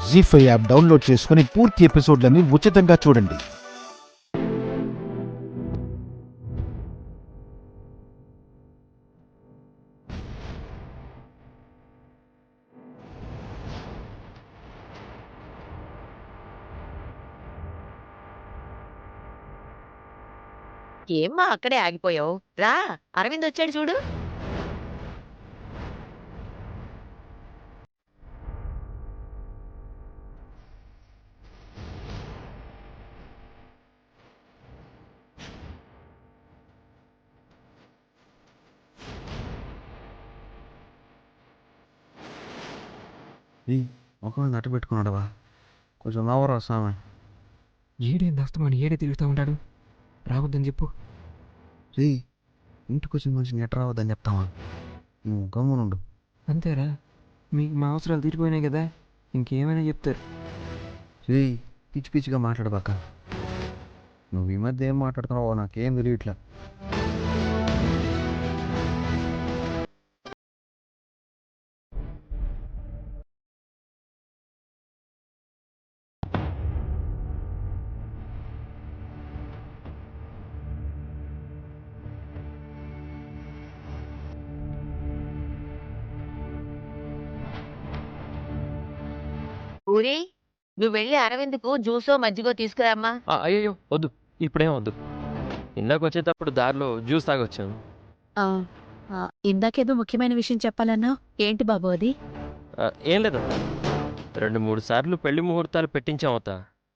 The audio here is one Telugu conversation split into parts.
జీ5 యాప్ డౌన్లోడ్ చేసుకుని పూర్తి ఎపిసోడ్లని ఉచితంగా చూడండి. ఏమ్మా అక్కడే ఆగిపోయావు? రా, అరవింద్ వచ్చాడు చూడు. ముఖం నట్టు పెట్టుకున్నాడవా, కొంచెం నవ్వరా స్వామి. ఏడేం దస్తమాని ఏడే తిరుగుతూ ఉంటాడు. రావద్దని చెప్పు. రీ, ఇంటికి వచ్చిన మనిషిని ఎట్ట రావద్దని చెప్తావా? నువ్వు గమ్మునుండు. అంతేరా, మీకు మా అవసరాలు తీరిపోయినాయి కదా, ఇంకేమైనా చెప్తారు. రీ, పిచ్చి పిచ్చిగా మాట్లాడబాక. నువ్వు ఈ మధ్య ఏం మాట్లాడుతున్నావో నాకేం తెలియట్లే. ఊరి, నువ్వు వెళ్ళి అరవింద్కు జ్యూసో మజ్జిగో తీసుకురామ్మా. అయ్యో వద్దు, ఇప్పుడేం వద్దు. ఇందాక వచ్చేటప్పుడు దారిలో జ్యూస్ తాగొచ్చాను. ఇందాకేదో ముఖ్యమైన విషయం చెప్పాలన్నావు, ఏంటి బాబు అది? ఏం లేదత్త, 2-3 సార్లు పెళ్లి ముహూర్తాలు పెట్టించాం అత్త.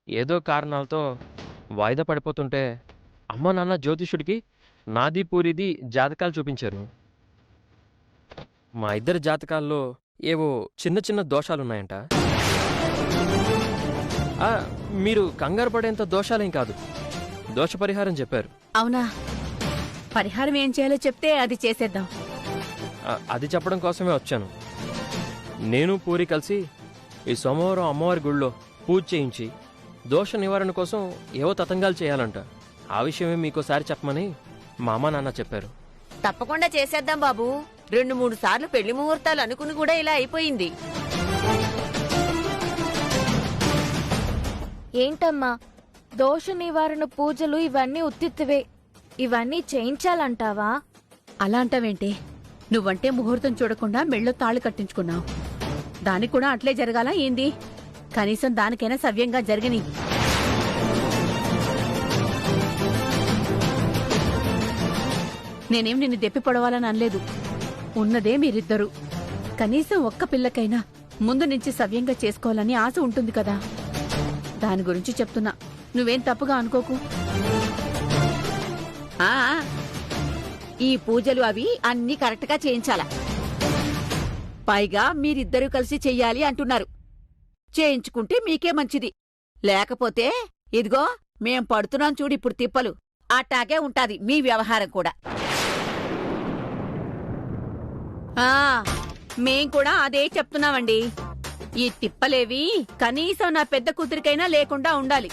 ఏదో కారణాలతో వాయిదా పడిపోతుంటే అమ్మ నాన్న జ్యోతిషుడికి నాది పూరిది జాతకాలు చూపించారు. మా ఇద్దరి జాతకాల్లో ఏవో చిన్న చిన్న దోషాలున్నాయంట. మీరు కంగారు పడేంత దోషాలేం కాదు, దోష పరిహారం చెప్పారు. అవునా? పరిహారం ఏం చేయాలో చెప్తే అది చేసేద్దాం. అది చెప్పడం కోసమే వచ్చాను. నేను పూరి కలిసి ఈ సోమవారం అమ్మవారి గుళ్ళో పూజ చేయించి దోష నివారణ కోసం ఏవో తతంగాలు చేయాలంట. ఆ విషయమే మీకోసారి చెప్పమని మా అమ్మ నాన్న చెప్పారు. తప్పకుండా చేసేద్దాం బాబు. 2-3 సార్లు పెళ్లి ముహూర్తాలు అనుకుని కూడా ఇలా అయిపోయింది. ఏంటమ్మా, దోష నివారణ పూజలు ఇవన్నీ ఉత్తిత్తివే, ఇవన్నీ చేయించాలంటావా? అలా అంటావేంటి? నువ్వంటే ముహూర్తం చూడకుండా మెళ్ళో తాళి కట్టించుకున్నావు. దానికి కూడా అట్లే జరగాల ఏంది? కనీసం దానికైనా సవ్యంగా జరగని. నేనేం నిన్ను దెప్పి పొడవాలని అనలేదు. ఉన్నదే మీరిద్దరూ. కనీసం ఒక్క పిల్లకైనా ముందు నుంచి సవ్యంగా చేసుకోవాలని ఆశ ఉంటుంది కదా, దాని గురించి చెప్తున్నా. నువ్వేం తప్పుగా అనుకోకు. ఈ పూజలు అవి అన్నీ కరెక్ట్గా చేయించాలా? పైగా మీరిద్దరూ కలిసి చెయ్యాలి అంటున్నారు. చేయించుకుంటే మీకే మంచిది. లేకపోతే ఇదిగో మేం పడుతున్నాం చూడు ఇప్పుడు తిప్పలు, అట్టాగే ఉంటాది మీ వ్యవహారం కూడా. మేం కూడా అదే చెప్తున్నామండి. ఈ తిప్పలేవి కనీసం నా పెద్ద కూతురికైనా లేకుండా ఉండాలి.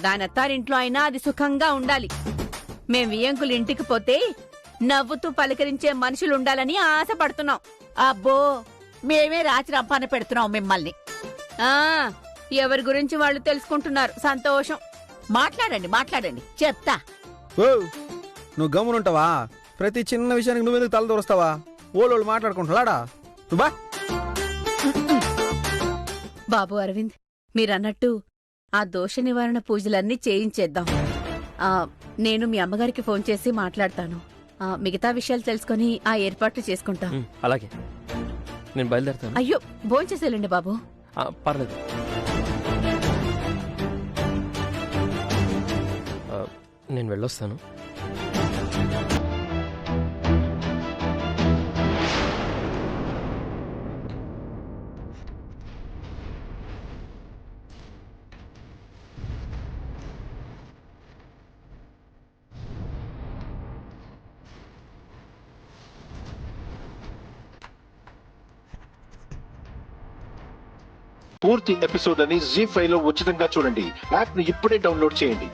దానత్తారింట్లో అయినా అది సుఖంగా ఉండాలి. మేం వియంకులు ఇంటికి పోతే నవ్వుతూ పలకరించే మనుషులుండాలని ఆశపడుతున్నాం. అబ్బో, మేమే రాచి రంపాన పెడుతున్నాం మిమ్మల్ని. ఎవరి గురించి వాళ్ళు తెలుసుకుంటున్నారు, సంతోషం. మాట్లాడండి మాట్లాడండి, చెప్తా. నువ్వు గమ్మునుంటావా? ప్రతి చిన్న విషయానికి నువ్వెందుకు తల దూరుస్తావా? ఓళ్ళు మాట్లాడుకుంటున్నాడా? నువ్వా బాబు అరవింద్, మీరన్నట్టు ఆ దోష నివారణ పూజలన్నీ చేయించేద్దాం. నేను మీ అమ్మగారికి ఫోన్ చేసి మాట్లాడతాను. మిగతా విషయాలు తెలుసుకుని ఆ ఏర్పాట్లు చేసుకుంటాం. అలాగే, నేను బయలుదేరుతాను. అయ్యో, భోంచేసేలండి బాబు. పర్లేదు. నేను వెళ్ళొస్తాను. పూర్తి ఎపిసోడ్ అని జీ5 లో ఉచితంగా చూడండి. యాప్ ని ఇప్పుడే డౌన్లోడ్ చేయండి.